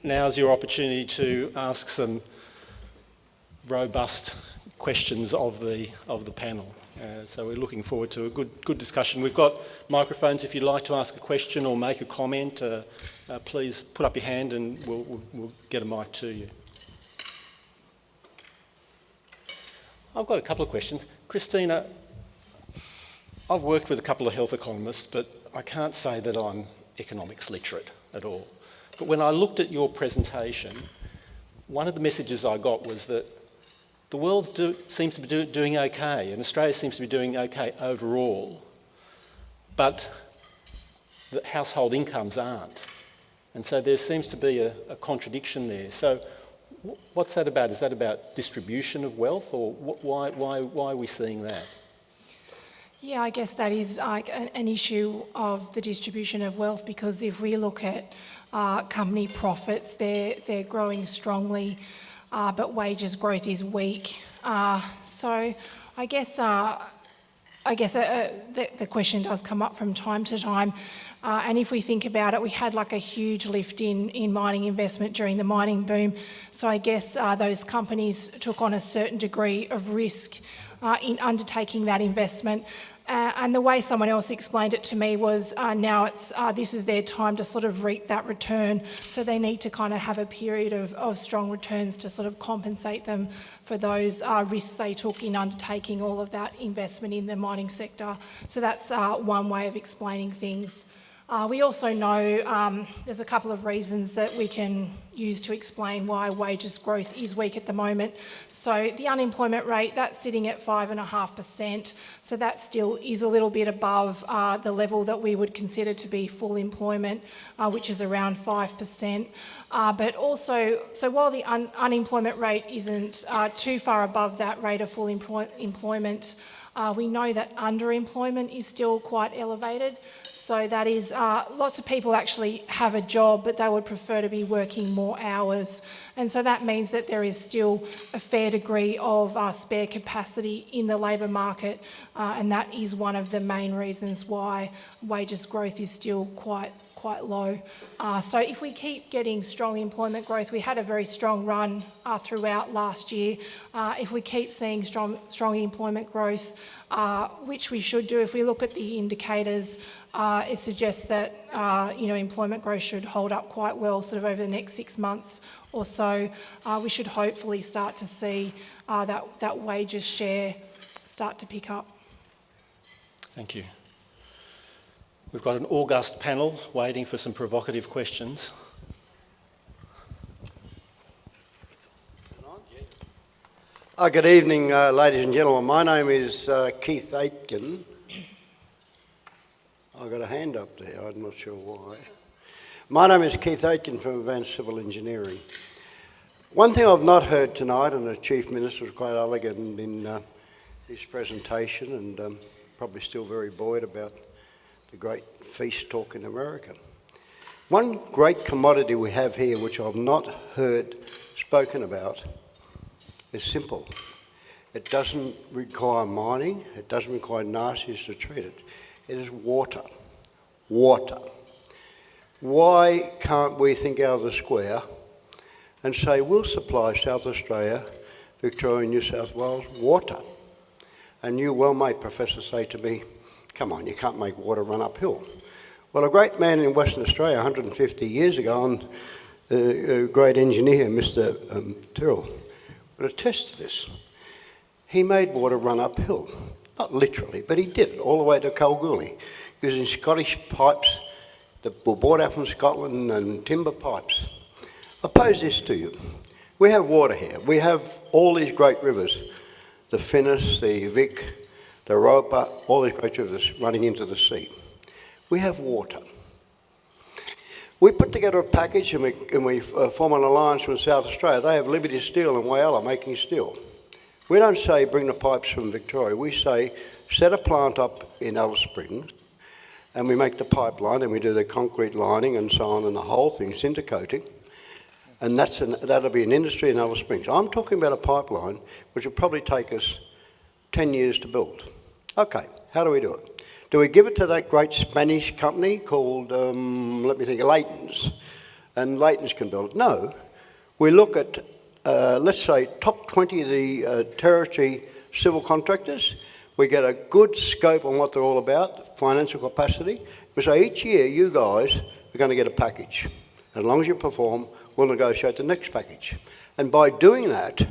Now's your opportunity to ask some robust questions of the panel. So we're looking forward to a good discussion. We've got microphones. If you'd like to ask a question or make a comment, please put up your hand and we'll get a mic to you. I've got a couple of questions. Christina, I've worked with a couple of health economists, but I can't say that I'm economics literate at all. But when I looked at your presentation, one of the messages I got was that the world seems to be doing okay, and Australia seems to be doing okay overall, but the household incomes aren't. And so there seems to be a contradiction there. So what's that about? Is that about distribution of wealth, or why are we seeing that? Yeah, I guess that is like an issue of the distribution of wealth, because if we look at company profits, they're growing strongly, but wages growth is weak. So I guess the question does come up from time to time. And if we think about it, we had like a huge lift in mining investment during the mining boom. So I guess those companies took on a certain degree of risk in undertaking that investment. And the way someone else explained it to me was now this is their time to sort of reap that return. So they need to kind of have a period of strong returns to sort of compensate them for those risks they took in undertaking all of that investment in the mining sector. So that's one way of explaining things. We also know there's a couple of reasons that we can use to explain why wages growth is weak at the moment. So the unemployment rate, that's sitting at 5.5%. So that still is a little bit above the level that we would consider to be full employment, which is around 5%. But also, so while the unemployment rate isn't too far above that rate of full employment, we know that underemployment is still quite elevated. So that is, lots of people actually have a job, but they would prefer to be working more hours. And so that means that there is still a fair degree of spare capacity in the labour market, and that is one of the main reasons why wages growth is still quite low. So if we keep getting strong employment growth, we had a very strong run throughout last year. If we keep seeing strong employment growth, which we should do, if we look at the indicators, it suggests that employment growth should hold up quite well sort of over the next 6 months or so. We should hopefully start to see that wages share start to pick up. Thank you. We've got an august panel waiting for some provocative questions. Good evening, ladies and gentlemen. My name is Keith Aitken. I've got a hand up there, I'm not sure why. My name is Keith Aitken from Advanced Civil Engineering. One thing I've not heard tonight, and the Chief Minister was quite elegant in his presentation, and probably still very buoyed about the great feast talk in America. One great commodity we have here, which I've not heard spoken about, is simple. It doesn't require mining, it doesn't require nasties to treat it. It is water. Water. Why can't we think out of the square and say we'll supply South Australia, Victoria and New South Wales water? And you well may, Professor, say to me, come on, you can't make water run uphill. Well, a great man in Western Australia 150 years ago, and a great engineer, Mr. Tyrrell, would attest to this. He made water run uphill. Not literally, but he did it all the way to Kalgoorlie, using Scottish pipes that were brought out from Scotland and timber pipes. I pose this to you. We have water here. We have all these great rivers, the Finnis, the Vic, the Roper, all these great rivers running into the sea. We have water. We put together a package and we form an alliance with South Australia. They have Liberty Steel and Whyalla making steel. We don't say bring the pipes from Victoria. We say set a plant up in Alice Springs and we make the pipeline and we do the concrete lining and so on and the whole thing, cinder coating. And that'll be an industry in Alice Springs. I'm talking about a pipeline which will probably take us 10 years to build. Okay, How do we do it? Do we give it to that great Spanish company called, let me think, Leighton's, and Leighton's can build it? No. We look at, let's say, top 20 of the territory civil contractors. We get a good scope on what they're all about, financial capacity. We say each year, you guys are going to get a package. As long as you perform, we'll negotiate the next package. And by doing that,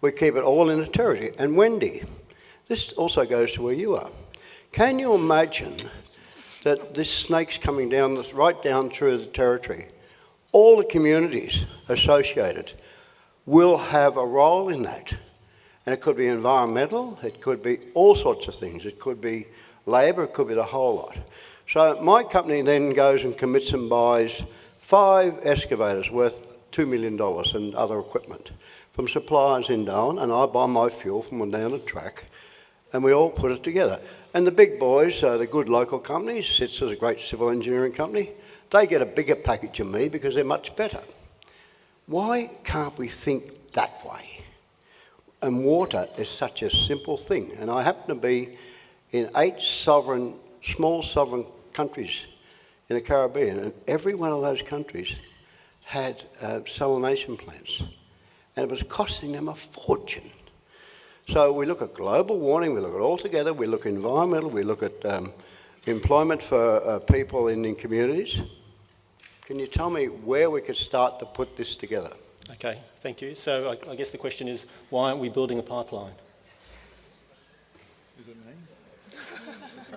we keep it all in the territory. And Wendy, this also goes to where you are. Can you imagine that this snake's coming down, right down through the territory? All the communities associated will have a role in that. And it could be environmental, it could be all sorts of things. It could be labour, it could be the whole lot. So my company then goes and commits and buys 5 excavators worth $2 million and other equipment from suppliers in Darwin, and I buy my fuel from down the track, and we all put it together. And the big boys, the good local companies, SITS is a great civil engineering company, they get a bigger package than me because they're much better. Why can't we think that way? And water is such a simple thing. And I happen to be in 8 small sovereign countries in the Caribbean, and every one of those countries had salination plants. And it was costing them a fortune. So we look at global warming, we look at all together, we look at environmental, we look at employment for people in communities. Can you tell me where we could start to put this together? Okay, thank you. So I guess the question is, why aren't we building a pipeline? Is it me?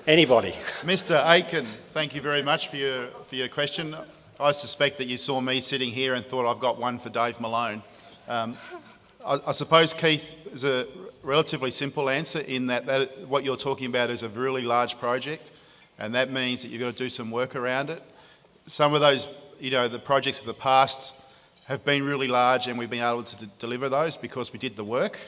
Anybody? Mr. Aiken, thank you very much for your question. I suspect that you saw me sitting here and thought I've got one for Dave Malone. I suppose, Keith, is a relatively simple answer in that what you're talking about is a really large project, and that means that you've got to do some work around it. Some of those, the projects of the past have been really large, and we've been able to deliver those because we did the work.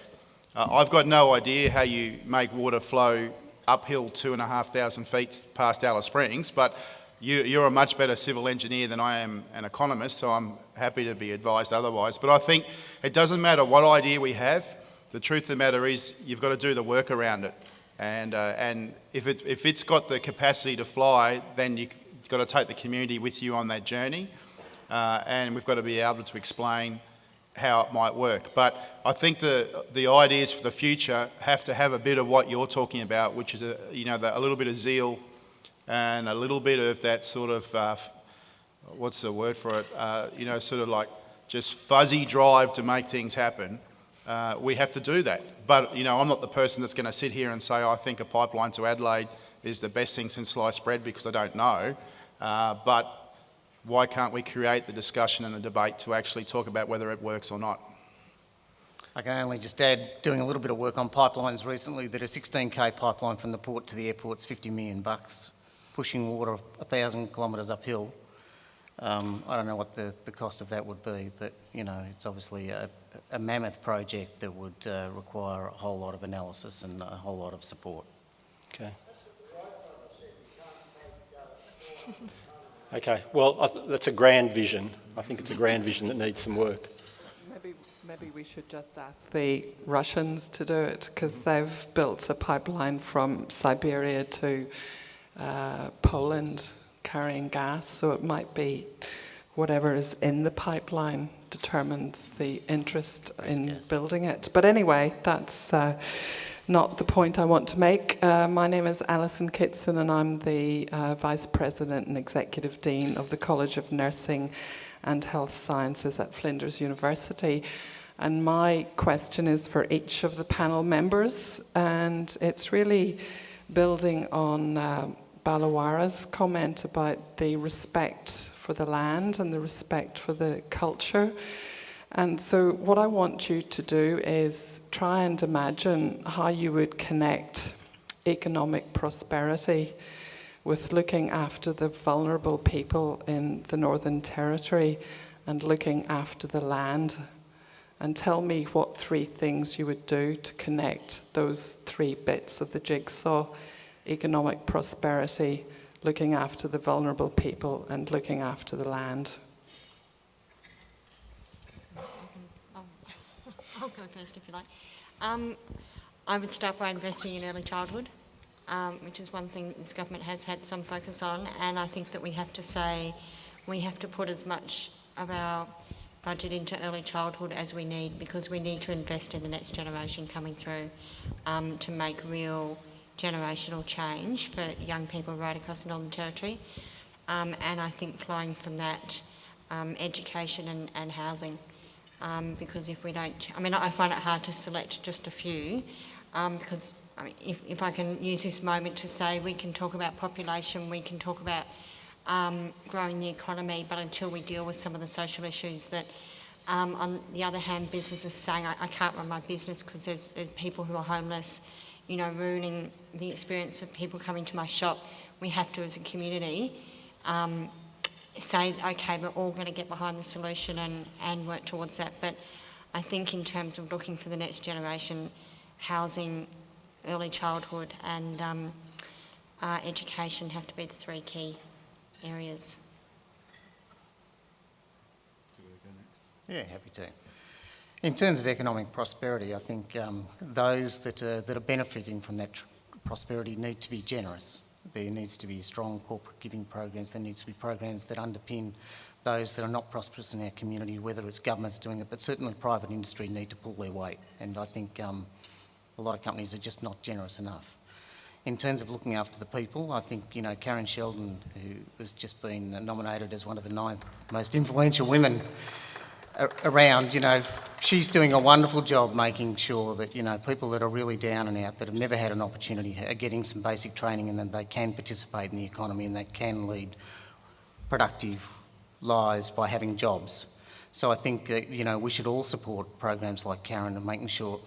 I've got no idea how you make water flow uphill 2,500 feet past Alice Springs, but you're a much better civil engineer than I am an economist, so I'm happy to be advised otherwise. But I think it doesn't matter what idea we have. The truth of the matter is you've got to do the work around it. And if it's got the capacity to fly, then you've got to take the community with you on that journey. And we've got to be able to explain how it might work. But I think the ideas for the future have to have a bit of what you're talking about, which is a little bit of zeal and a little bit of that sort of, what's the word for it, sort of like just fuzzy drive to make things happen. We have to do that. But, I'm not the person that's going to sit here and say, I think a pipeline to Adelaide is the best thing since sliced bread, because I don't know. But why can't we create the discussion and the debate to actually talk about whether it works or not? I can only just add, doing a little bit of work on pipelines recently, that a 16k pipeline from the port to the airport's $50 million, pushing water 1,000 kilometres uphill. I don't know what the cost of that would be, but it's obviously a mammoth project that would require a whole lot of analysis and a whole lot of support. Okay. Okay, well, that's a grand vision. I think it's a grand vision that needs some work. Maybe we should just ask the Russians to do it, because they've built a pipeline from Siberia to Poland carrying gas, so it might be whatever is in the pipeline determines the interest in building it. But anyway, that's not the point I want to make. My name is Alison Kitson, and I'm the Vice President and Executive Dean of the College of Nursing and Health Sciences at Flinders University. And my question is for each of the panel members, and it's really building on Balawara's comment about the respect for the land and the respect for the culture. And so what I want you to do is try and imagine how you would connect economic prosperity with looking after the vulnerable people in the Northern Territory and looking after the land. And tell me what 3 things you would do to connect those 3 bits of the jigsaw: economic prosperity, looking after the vulnerable people, and looking after the land. I'll go first if you like. I would start by investing in early childhood. which is one thing this government has had some focus on, and I think that we have to say we have to put as much of our budget into early childhood as we need, because we need to invest in the next generation coming through to make real generational change for young people right across the Northern Territory. And I think flowing from that, education and housing. Because if we don't, I mean, I find it hard to select just a few, because I mean, if I can use this moment to say we can talk about population, we can talk about growing the economy, but until we deal with some of the social issues that, on the other hand, businesses saying, I can't run my business because there's people who are homeless, you know, ruining the experience of people coming to my shop, we have to, as a community, say, okay, we're all going to get behind the solution and work towards that. But I think in terms of looking for the next generation, housing, early childhood and education have to be the three key areas. Yeah, happy to. In terms of economic prosperity, I think those that are benefiting from that prosperity need to be generous. There needs to be strong corporate giving programs. There needs to be programs that underpin those that are not prosperous in our community, whether it's governments doing it, but certainly private industry need to pull their weight. And I think a lot of companies are just not generous enough. In terms of looking after the people, I think, you know, Karen Sheldon, who has just been nominated as one of the 9 most influential women around, you know, she's doing a wonderful job making sure that, you know, people that are really down and out, that have never had an opportunity, are getting some basic training and that they can participate in the economy and they can lead productive lives by having jobs. So I think that, you know, we should all support programs like Karen's and making sure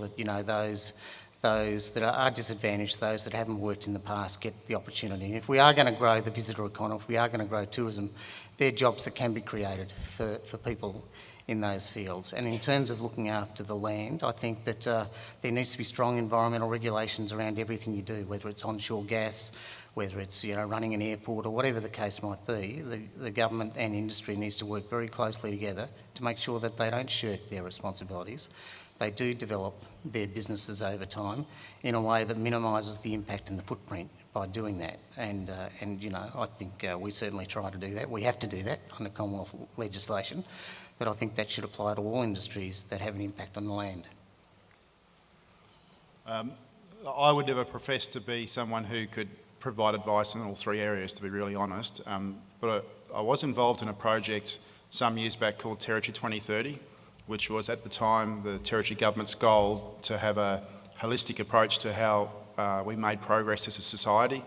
that, you know, those that are disadvantaged, those that haven't worked in the past, get the opportunity. And if we are going to grow the visitor economy, if we are going to grow tourism, they're jobs that can be created for people in those fields. And in terms of looking after the land, I think that there needs to be strong environmental regulations around everything you do, whether it's onshore gas, whether it's, you know, running an airport or whatever the case might be. The government and industry needs to work very closely together to make sure that they don't shirk their responsibilities. They do develop their businesses over time in a way that minimises the impact and the footprint by doing that. And you know, I think we certainly try to do that. We have to do that under Commonwealth legislation, but I think that should apply to all industries that have an impact on the land. I would never profess to be someone who could provide advice in all 3 areas, to be really honest. But I was involved in a project some years back called Territory 2030, which was at the time the Territory Government's goal to have a holistic approach to how we made progress as a society.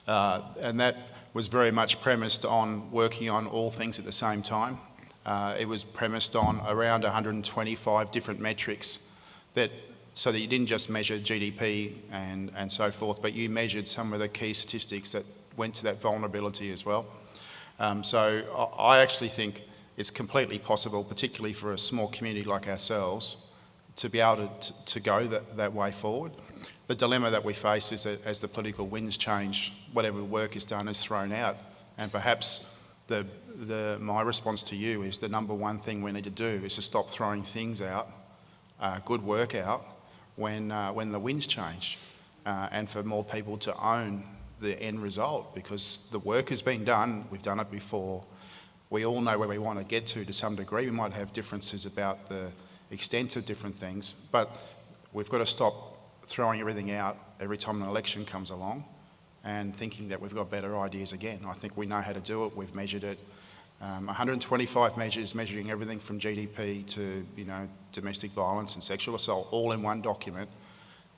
And that was very much premised on working on all things at the same time. It was premised on around 125 different metrics so that you didn't just measure GDP and so forth, but you measured some of the key statistics that went to that vulnerability as well. So I actually think it's completely possible, particularly for a small community like ourselves, to be able to go that way forward. The dilemma that we face is that as the political winds change, whatever work is done is thrown out. And perhaps my response to you is the number one thing we need to do is to stop throwing things out, good work out, when the winds change, and for more people to own the end result, because the work has been done, we've done it before. We all know where we want to get to some degree. We might have differences about the extent of different things, but we've got to stop throwing everything out every time an election comes along and thinking that we've got better ideas again. I think we know how to do it. We've measured it. 125 measures measuring everything from GDP to, you know, domestic violence and sexual assault, all in one document.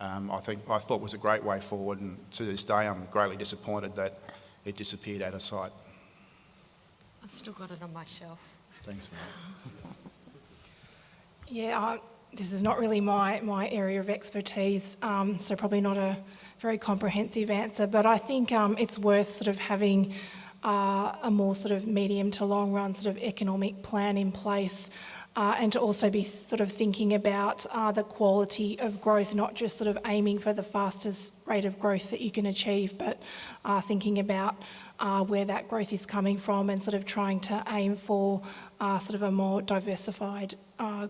I thought was a great way forward, and to this day I'm greatly disappointed that it disappeared out of sight. I've still got it on my shelf. Thanks, mate. Yeah, this is not really my area of expertise, so probably not a very comprehensive answer, but I think it's worth sort of having a more sort of medium to long run sort of economic plan in place, and to also be sort of thinking about the quality of growth, not just sort of aiming for the fastest rate of growth that you can achieve, but thinking about where that growth is coming from and sort of trying to aim for sort of a more diversified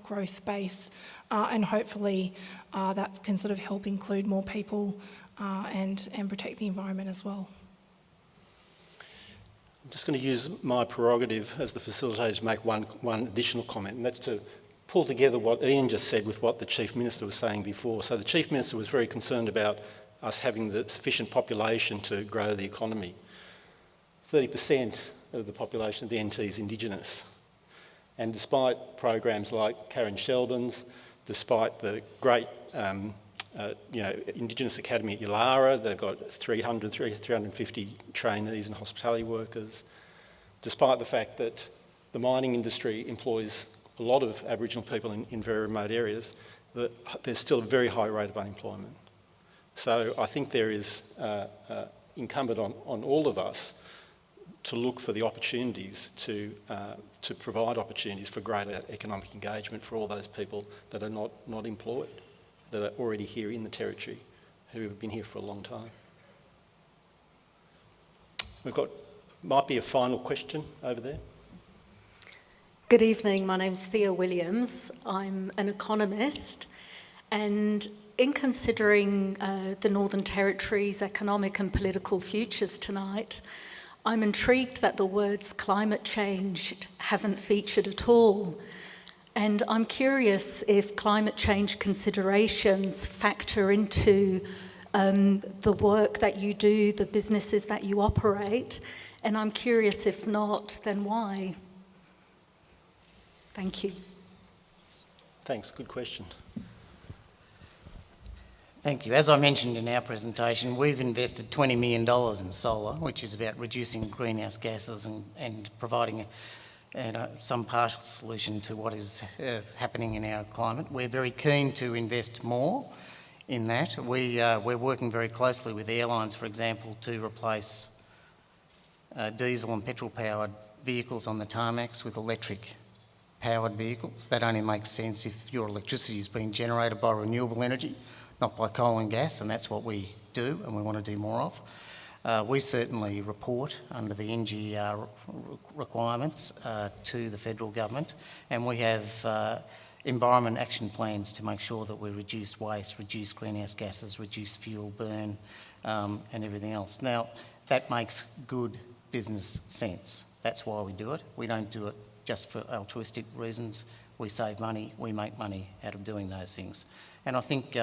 growth base, and hopefully that can sort of help include more people and protect the environment as well. I'm just going to use my prerogative as the facilitator to make one additional comment, and that's to pull together what Ian just said with what the Chief Minister was saying before. So the Chief Minister was very concerned about us having the sufficient population to grow the economy. 30% of the population of the NT is Indigenous. And despite programs like Karen Sheldon's, despite the great Indigenous Academy at Yulara, they've got 350 trainees and hospitality workers, despite the fact that the mining industry employs a lot of Aboriginal people in very remote areas, there's still a very high rate of unemployment. So I think there is incumbent on all of us to look for the opportunities to provide opportunities for greater economic engagement for all those people that are not employed, that are already here in the Territory, who have been here for a long time. Might be a final question over there. Good evening, my name's Thea Williams. I'm an economist, and in considering the Northern Territory's economic and political futures tonight, I'm intrigued that the words climate change haven't featured at all. And I'm curious if climate change considerations factor into the work that you do, the businesses that you operate, and I'm curious if not, then why? Thank you. Thanks, good question. Thank you. As I mentioned in our presentation, we've invested $20 million in solar, which is about reducing greenhouse gases and providing some partial solution to what is happening in our climate. We're very keen to invest more in that. We're working very closely with airlines, for example, to replace diesel and petrol-powered vehicles on the tarmacs with electric-powered vehicles. That only makes sense if your electricity is being generated by renewable energy, not by coal and gas, and that's what we do and we want to do more of. We certainly report under the NGR requirements to the federal government, and we have environment action plans to make sure that we reduce waste, reduce greenhouse gases, reduce fuel burn and everything else. Now, that makes good business sense. That's why we do it. We don't do it just for altruistic reasons. We save money, we make money out of doing those things. And I think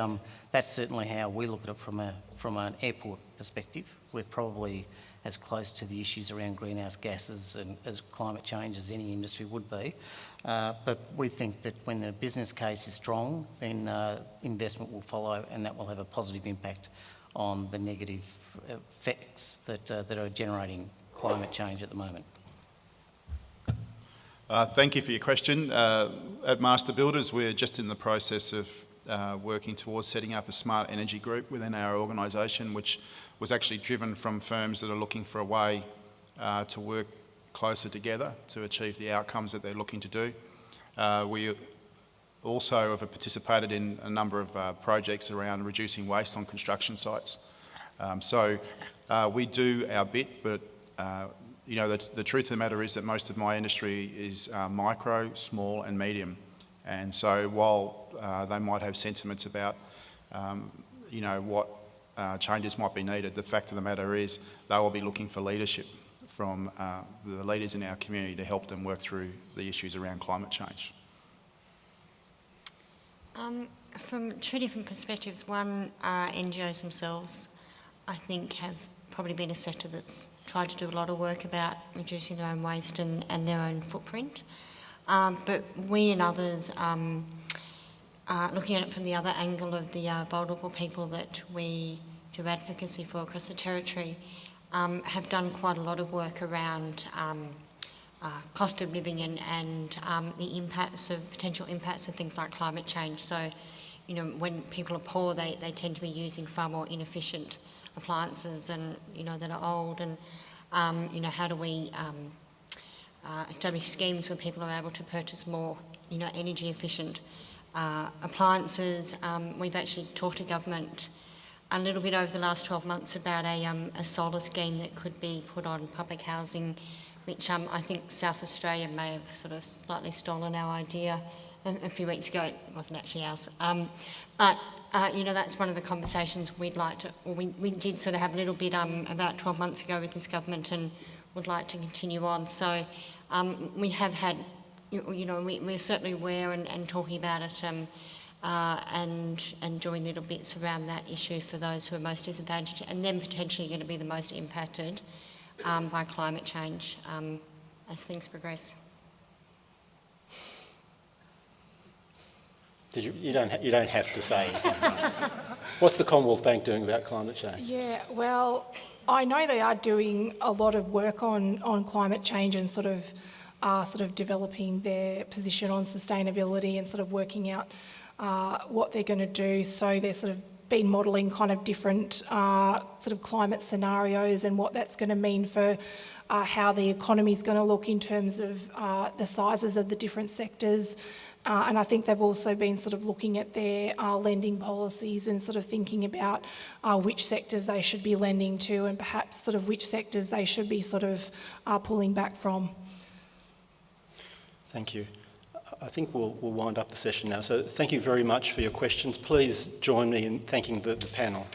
that's certainly how we look at it from an airport perspective. We're probably as close to the issues around greenhouse gases and as climate change as any industry would be. But we think that when the business case is strong, then investment will follow, and that will have a positive impact on the negative effects that are generating climate change at the moment. Thank you for your question. At Master Builders, we're just in the process of working towards setting up a smart energy group within our organisation, which was actually driven from firms that are looking for a way to work closer together to achieve the outcomes that they're looking to do. We also have participated in a number of projects around reducing waste on construction sites. So we do our bit, but you know, the truth of the matter is that most of my industry is micro, small and medium. And so while they might have sentiments about, you know, what changes might be needed, the fact of the matter is they will be looking for leadership from the leaders in our community to help them work through the issues around climate change. From two different perspectives, one, NGOs themselves, I think, have probably been a sector that's tried to do a lot of work about reducing their own waste and their own footprint. But we and others, looking at it from the other angle of the vulnerable people that we do advocacy for across the Territory, have done quite a lot of work around cost of living and the impacts of, potential impacts of things like climate change. So, you know, when people are poor, they tend to be using far more inefficient appliances and, you know, that are old, and, you know, how do we establish schemes where people are able to purchase more, you know, energy efficient appliances. We've actually talked to government a little bit over the last 12 months about a solar scheme that could be put on public housing, which I think South Australia may have sort of slightly stolen our idea a few weeks ago. It wasn't actually ours. You know, that's one of the conversations we'd like to, or we did sort of have a little bit about 12 months ago with this government, and would like to continue on. So we have had, you know, we're certainly aware and talking about it, and doing little bits around that issue for those who are most disadvantaged, and then potentially going to be the most impacted by climate change as things progress. You don't have to say. What's the Commonwealth Bank doing about climate change? Yeah, well, I know they are doing a lot of work on climate change and sort of developing their position on sustainability and sort of working out what they're going to do. So they're sort of been modelling kind of different sort of climate scenarios and what that's going to mean for how the economy is going to look in terms of the sizes of the different sectors. And I think they've also been sort of looking at their lending policies and sort of thinking about which sectors they should be lending to, and perhaps sort of which sectors they should be sort of pulling back from. Thank you. I think we'll wind up the session now. So thank you very much for your questions. Please join me in thanking the panel.